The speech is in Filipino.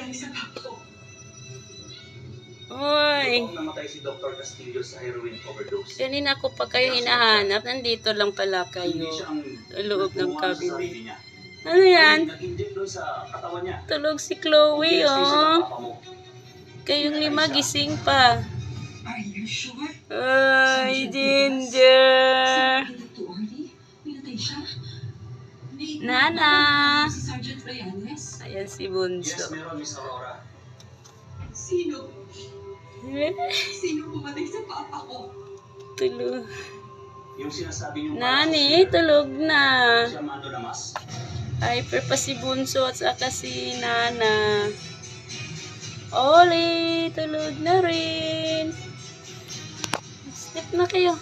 nangyari sa papa ko? Uy. Noong namatay si Dr. Castillo sa heroin overdose. Kanina ko pa kayo hinahanap. Nandito lang pala kayo. Hindi siya ang Sa loob ng nagtuwan sa cabinet. sarili niya. Ano yan? Nag-inject doon sa katawan niya. Tulog si Chloe, Anesthesia ng oh. papa mo. Kayong lima gising pa. Are you sure? Ay, Ginger. Too early? Pinatay siya? Nana. Si Sergeant Reales? Ayan si Yes, Bunso. meron, Miss Aurora. Sino? Sino pumatay sa papa ko? Tulog. Yung sinasabi niyo Nani, tulog na. siya Mando Damas. Hyper pa si Bunso at saka si Nana. Oli, tulog na rin. Step na kayo.